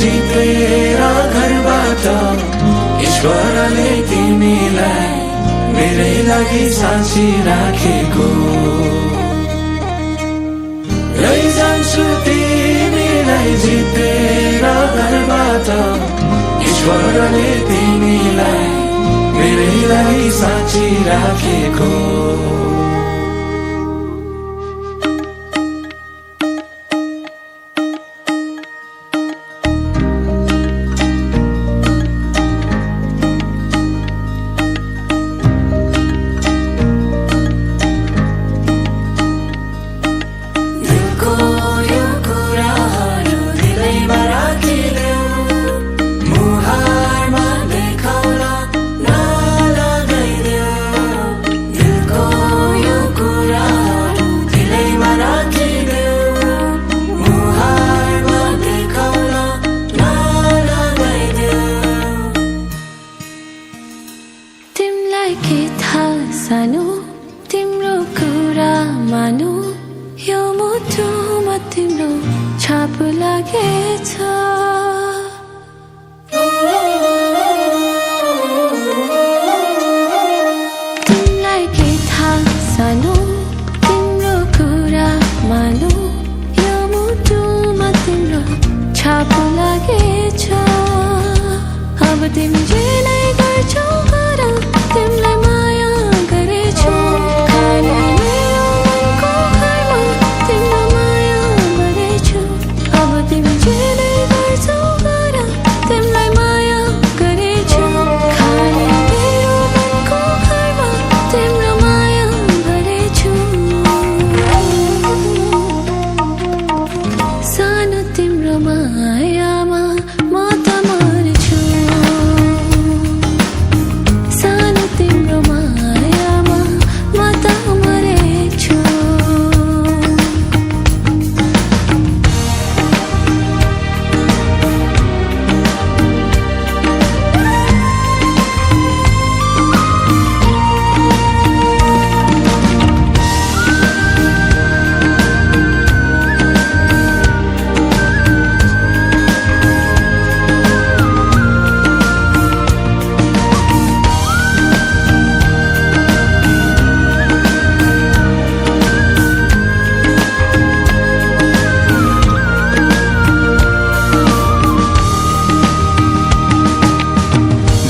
जितेर घरबाट ईश्वरले तिमीलाई मेरै लागि साँची राखेको। लैजान्छु तिमीलाई जितेर घरबाट ईश्वरले तिमीलाई मेरै लागि साँची राखेको। सानो तिम्रो कुरा मानु, यो मुटुमा तिम्रो छाप लागेछ। तिमीलाई के थाहा सानो तिम्रो कुरा मानु, यो मुटुमा तिम्रो छाप लागेछ। अब तिमी जे नै गर्छौ गर, तिमीलाई माया गरेछु। खाली मेरो मनको घरमा तिम्रो माया गरेछु। अब तिमी जे नै गर्छौ गर, तिमीलाई माया गरेछु। खाली मेरो मनको घरमा तिम्रो माया गरेछु। सानो तिम्रो मायामा म त मर्छु। सानो तिम्रो मायामा म त मरेछु।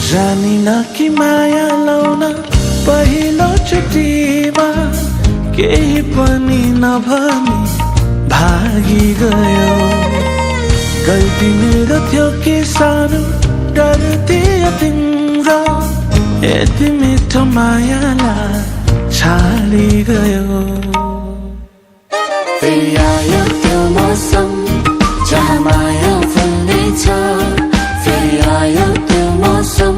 जानिन कि माया लाउन पहिलो चोटिमा केही पनि नभनी भागी गयो। गल्ती मेरो थियो कि सानो डर्दियो तिम्रो, यति मिठो मायालाई छाडी गयो। फेरि आयो त्यो मौसम जहाँ माया फुल्नेछ। फेरि आयो त्यो मौसम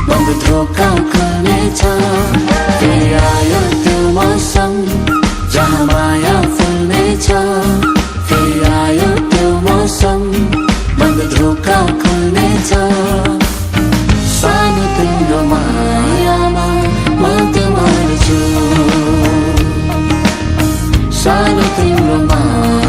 बन्द ढोका खुल्नेछ। फेरि आयो त्यो मौसम जहाँ माया फुल्नेछ। फेरि आयो त्यो मौसम बन्द ढोका खुल्नेछ। सानो तिम्रो मायामा म त मर्छु। सानो तिम्रो माया